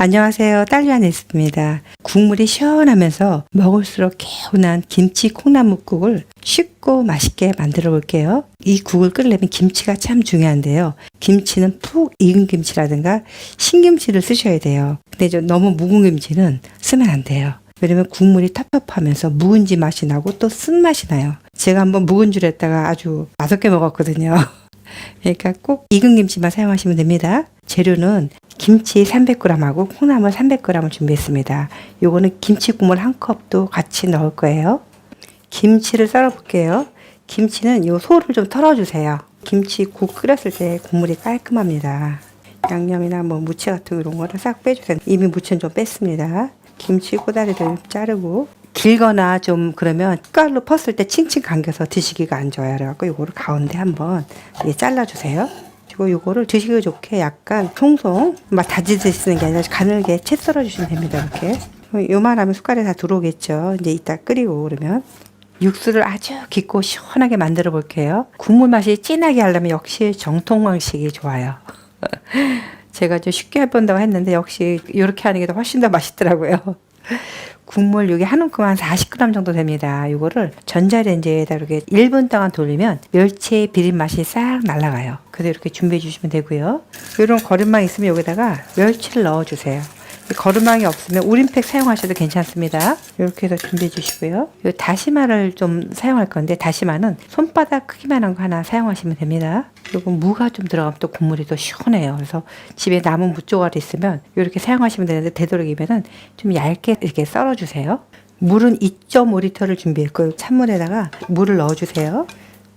안녕하세요. 딸기아내스입니다. 국물이 시원하면서 먹을수록 개운한 김치 콩나물국을 쉽고 맛있게 만들어 볼게요. 이 국을 끓이려면 김치가 참 중요한데요. 김치는 푹 익은 김치라든가 신김치를 쓰셔야 돼요. 근데 너무 묵은 김치는 쓰면 안 돼요. 왜냐면 국물이 텁텁하면서 묵은지 맛이 나고 또 쓴맛이 나요. 제가 한번 묵은 줄 했다가 아주 맛없게 먹었거든요. 그러니까 꼭 익은 김치만 사용하시면 됩니다. 재료는 김치 300g하고 콩나물 300g을 준비했습니다. 요거는 김치 국물 한 컵도 같이 넣을 거예요. 김치를 썰어 볼게요. 김치는 요 소를 좀 털어주세요. 김치 국 끓였을 때 국물이 깔끔합니다. 양념이나 뭐 무채 같은 이런 거를 싹 빼주세요. 이미 무채는 좀 뺐습니다. 김치 꼬다리를 자르고 길거나 좀 그러면 숟갈로 펐을 때 칭칭 감겨서 드시기가 안 좋아요. 그래갖고 요거를 가운데 한번 잘라주세요. 그리고 요거를 드시기 좋게 약간 송송 막 다지듯이 쓰는 게 아니라 가늘게 채 썰어주시면 됩니다. 이렇게 요만하면 숟갈에 다 들어오겠죠. 이제 이따 끓이고 그러면 육수를 아주 깊고 시원하게 만들어 볼게요. 국물 맛이 진하게 하려면 역시 정통 방식이 좋아요. 제가 좀 쉽게 해본다고 했는데 역시 이렇게 하는 게 더 훨씬 더 맛있더라고요. 국물 여기 한 움큼 한 40g 정도 됩니다. 이거를 전자레인지에다 이렇게 1분 동안 돌리면 멸치의 비린 맛이 싹 날아가요. 그래서 이렇게 준비해 주시면 되고요. 이런 거름망 있으면 여기다가 멸치를 넣어 주세요. 거름망이 없으면 우린팩 사용하셔도 괜찮습니다. 이렇게 해서 준비해 주시고요. 이 다시마를 좀 사용할 건데 다시마는 손바닥 크기만한 거 하나 사용하시면 됩니다. 요건 무가 좀 들어가면 또 국물이 더 시원해요. 그래서 집에 남은 무조각이 있으면 이렇게 사용하시면 되는데 되도록이면은 좀 얇게 이렇게 썰어 주세요. 물은 2.5리터를 준비했고요. 찬물에다가 물을 넣어 주세요.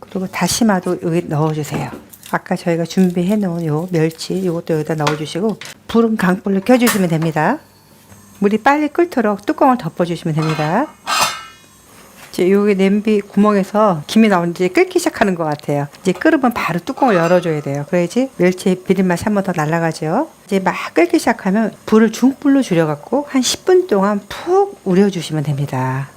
그리고 다시마도 여기 넣어 주세요. 아까 저희가 준비해 놓은 요 멸치 이것도 여기다 넣어 주시고 불은 강불로 켜 주시면 됩니다. 물이 빨리 끓도록 뚜껑을 덮어 주시면 됩니다. 이제 여기 냄비 구멍에서 김이 나오는지 끓기 시작하는 것 같아요. 이제 끓으면 바로 뚜껑을 열어줘야 돼요. 그래야지 멸치의 비린맛이 한 번 더 날아가죠. 이제 막 끓기 시작하면 불을 중불로 줄여갖고 한 10분 동안 푹 우려주시면 됩니다.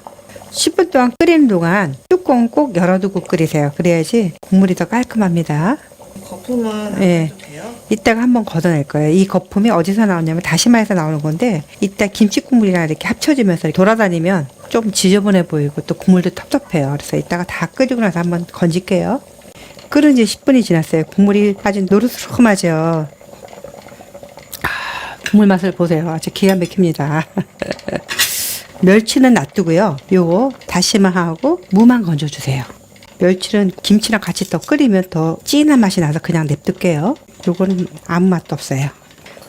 10분 동안 끓이는 동안 뚜껑 꼭 열어두고 끓이세요. 그래야지 국물이 더 깔끔합니다. 거품은 안 예. 해도 돼요? 이따가 한번 걷어낼 거예요. 이 거품이 어디서 나오냐면 다시마에서 나오는 건데 이따 김치 국물이랑 이렇게 합쳐지면서 돌아다니면 좀 지저분해 보이고 또 국물도 텁텁해요. 그래서 이따가 다 끓이고 나서 한번 건질게요. 끓은 지 10분이 지났어요. 국물이 아주 노릇스름하죠. 국물 맛을 보세요. 아주 기가 막힙니다. 멸치는 놔두고요. 요거 다시마하고 무만 건져주세요. 멸치는 김치랑 같이 더 끓이면 더 진한 맛이 나서 그냥 냅둘게요. 요거는 아무 맛도 없어요.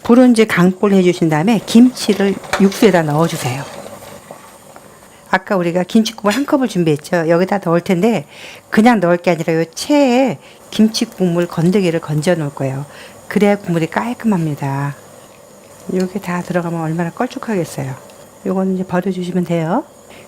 불은 이제 강불 해주신 다음에 김치를 육수에다 넣어주세요. 아까 우리가 김치국물 한 컵을 준비했죠. 여기다 넣을 텐데 그냥 넣을 게 아니라 요 체에 김치 국물 건더기를 건져 놓을 거예요. 그래야 국물이 깔끔합니다. 요게 다 들어가면 얼마나 걸쭉하겠어요. 요거는 이제 버려주시면 돼요.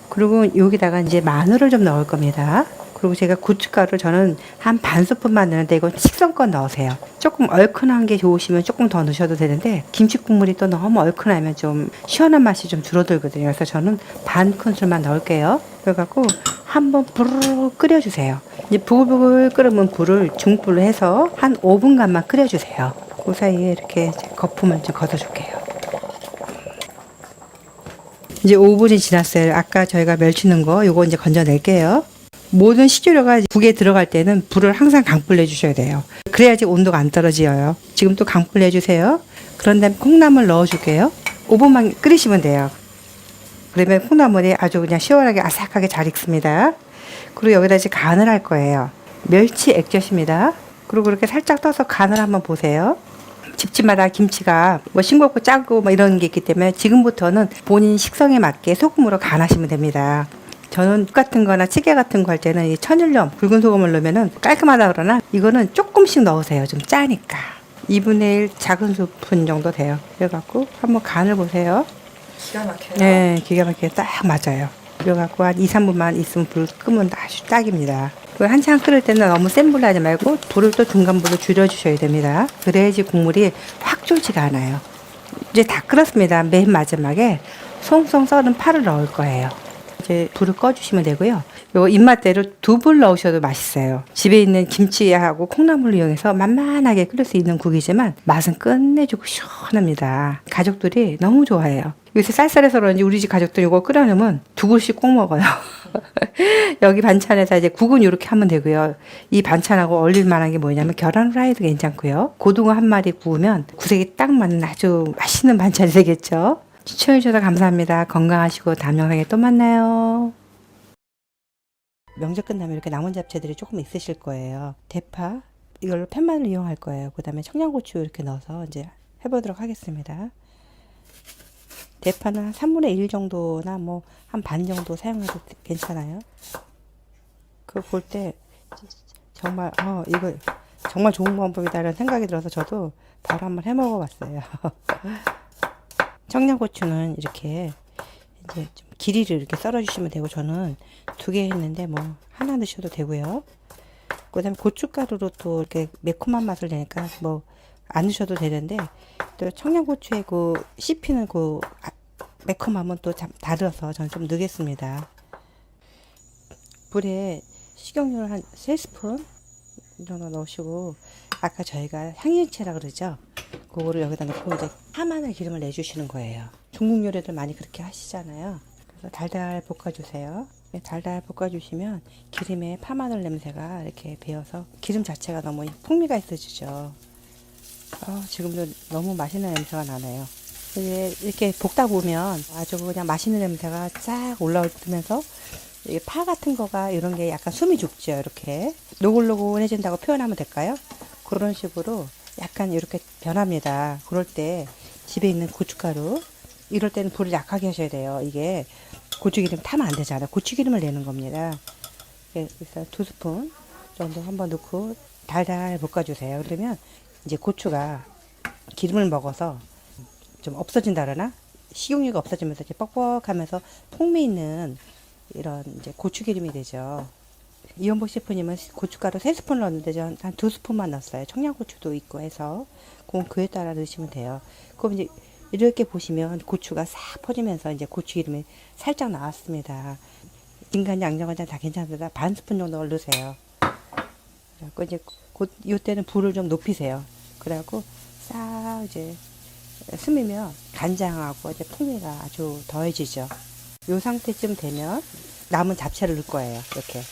그리고 여기다가 이제 마늘을 좀 넣을 겁니다. 그리고 제가 고춧가루 저는 한 반 스푼만 넣는데 이건 식성껏 넣으세요. 조금 얼큰한 게 좋으시면 조금 더 넣으셔도 되는데 김치 국물이 또 너무 얼큰하면 좀 시원한 맛이 좀 줄어들거든요. 그래서 저는 반 큰술만 넣을게요. 그래갖고 한번 부르르 끓여주세요. 이제 부글부글 끓으면 불을 중불로 해서 한 5분간만 끓여주세요. 그 사이에 이렇게 거품을 좀 걷어줄게요. 이제 5분이 지났어요. 아까 저희가 멸치 넣은 거 요거 이제 건져낼게요. 모든 식재료가 국에 들어갈 때는 불을 항상 강불 내주셔야 돼요. 그래야지 온도가 안 떨어져요. 지금 또 강불 내주세요. 그런 다음에 콩나물 넣어줄게요. 5분만 끓이시면 돼요. 그러면 콩나물이 아주 그냥 시원하게 아삭하게 잘 익습니다. 그리고 여기다 이제 간을 할 거예요. 멸치 액젓입니다. 그리고 이렇게 살짝 떠서 간을 한번 보세요. 집집마다 김치가 뭐 싱겁고 짜고 뭐 이런 게 있기 때문에 지금부터는 본인 식성에 맞게 소금으로 간하시면 됩니다. 저는 국 같은 거나 찌개 같은 거 할 때는 이 천일염, 붉은 소금을 넣으면 깔끔하다 그러나 이거는 조금씩 넣으세요. 좀 짜니까. 2분의 1 작은 스푼 정도 돼요. 그래갖고 한번 간을 보세요. 기가 막혀요. 네, 기가 막히게 딱 맞아요. 그래갖고 한 2, 3분만 있으면 불 끄면 아주 딱입니다. 한참 끓을 때는 너무 센 불로 하지 말고 불을 또 중간 불로 줄여주셔야 됩니다. 그래야지 국물이 확 졸지가 않아요. 이제 다 끓었습니다. 맨 마지막에 송송 썰은 파를 넣을 거예요. 이제 불을 꺼주시면 되고요. 요 입맛대로 두불 넣으셔도 맛있어요. 집에 있는 김치하고 콩나물을 이용해서 만만하게 끓일 수 있는 국이지만 맛은 끝내주고 시원합니다. 가족들이 너무 좋아해요. 요새 쌀쌀해서 그런지 우리 집 가족들 이거 끓여놓으면 두 그릇씩 꼭 먹어요. 여기 반찬에서 이제 국은 이렇게 하면 되고요. 이 반찬하고 어울릴 만한 게 뭐냐면 계란 후라이도 괜찮고요. 고등어 한 마리 구우면 구색이 딱 맞는 아주 맛있는 반찬이 되겠죠. 시청해주셔서 감사합니다. 건강하시고 다음 영상에 또 만나요. 명절 끝나면 이렇게 남은 잡채들이 조금 있으실 거예요. 대파 이걸로 팻마늘 이용할 거예요. 그 다음에 청양고추 이렇게 넣어서 이제 해보도록 하겠습니다. 대파는 한 3분의 1 정도나 뭐 한 반 정도 사용해도 괜찮아요. 그거 볼 때 정말 이거 정말 좋은 방법이다라는 생각이 들어서 저도 바로 한번 해 먹어봤어요. 청양고추는 이렇게 이제 좀 길이를 이렇게 썰어주시면 되고 저는 2개 했는데 뭐 하나 넣으셔도 되고요. 그다음에 고춧가루로 또 이렇게 매콤한 맛을 내니까 뭐 안 넣으셔도 되는데 또 청양고추의 그 씹히는 그 매콤함은 또 다르서 저는 좀 넣겠습니다. 불에 식용유를 한 3스푼 정도 넣으시고 아까 저희가 향유채라 그러죠. 그거를 여기다 넣고 이제 파마늘 기름을 내주시는 거예요. 중국 요리들 많이 그렇게 하시잖아요. 그래서 달달 볶아주세요. 달달 볶아주시면 기름에 파마늘 냄새가 이렇게 배어서 기름 자체가 너무 풍미가 있어지죠. 지금도 너무 맛있는 냄새가 나네요. 이렇게 볶다 보면 아주 그냥 맛있는 냄새가 쫙 올라오면서 이게 파 같은 거가 이런 게 약간 숨이 죽죠. 이렇게 노골노골해진다고 표현하면 될까요? 그런 식으로 약간 이렇게 변합니다. 그럴 때 집에 있는 고춧가루 이럴 때는 불을 약하게 하셔야 돼요. 이게 고추기름 타면 안 되잖아요. 고추기름을 내는 겁니다. 그래서 2스푼 정도 한번 넣고 달달 볶아주세요. 그러면 이제 고추가 기름을 먹어서 좀 없어진다 그러나 식용유가 없어지면서 이제 뻑뻑하면서 풍미 있는 이런 이제 고추기름이 되죠. 이연복 셰프님은 고춧가루 3스푼 넣었는데 저는 한 2스푼만 넣었어요. 청양고추도 있고 해서 그에 따라 넣으시면 돼요. 그럼 이제 이렇게 보시면 고추가 싹 퍼지면서 이제 고추기름이 살짝 나왔습니다. 인간 양념간장 다 괜찮습니다. 반 스푼 정도 넣으세요. 그래갖고 이제 이때는 불을 좀 높이세요. 그래갖고 싹 이제 스미면 간장하고 이제 풍미가 아주 더해지죠. 이 상태쯤 되면 남은 잡채를 넣을 거예요. 이렇게.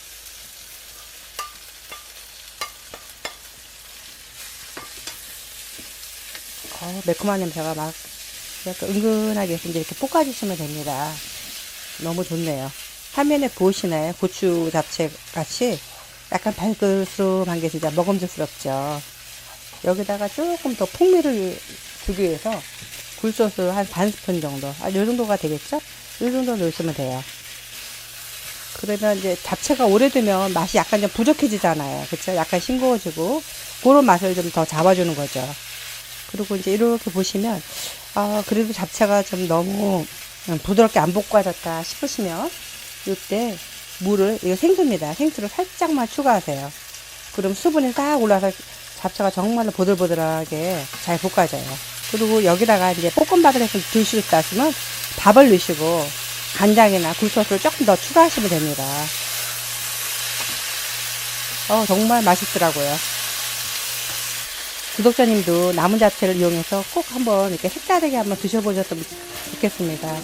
매콤한 냄새가 막 약간 은근하게 이제 이렇게 볶아주시면 됩니다. 너무 좋네요. 화면에 보이시나요? 고추 잡채 같이 약간 발그스름한 게 진짜 먹음직스럽죠. 여기다가 조금 더 풍미를 주기 위해서 굴소스 한 반 스푼 정도, 이 정도가 되겠죠? 이 정도 넣으시면 돼요. 그러면 이제 잡채가 오래되면 맛이 약간 좀 부족해지잖아요. 그쵸? 약간 싱거워지고, 그런 맛을 좀 더 잡아주는 거죠. 그리고 이제 이렇게 보시면, 그래도 잡채가 좀 너무 부드럽게 안 볶아졌다 싶으시면, 이때 물을, 이거 생수입니다. 생수를 살짝만 추가하세요. 그럼 수분이 싹 올라서 잡채가 정말로 보들보들하게 잘 볶아져요. 그리고 여기다가 이제 볶음밥을 해서 드시겠다 하시면 밥을 넣으시고 간장이나 굴소스를 조금 더 추가하시면 됩니다. 정말 맛있더라고요. 구독자님도 남은 잡채를 이용해서 꼭 한번 이렇게 색다르게 한번 드셔보셨으면 좋겠습니다.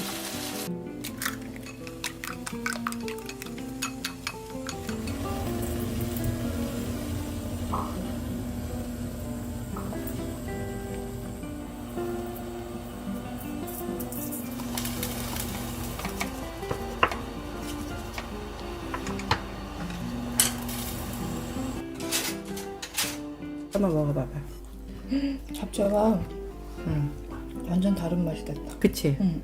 한번 먹어봐봐. 잡채가 완전 다른 맛이 됐다. 그치? 응.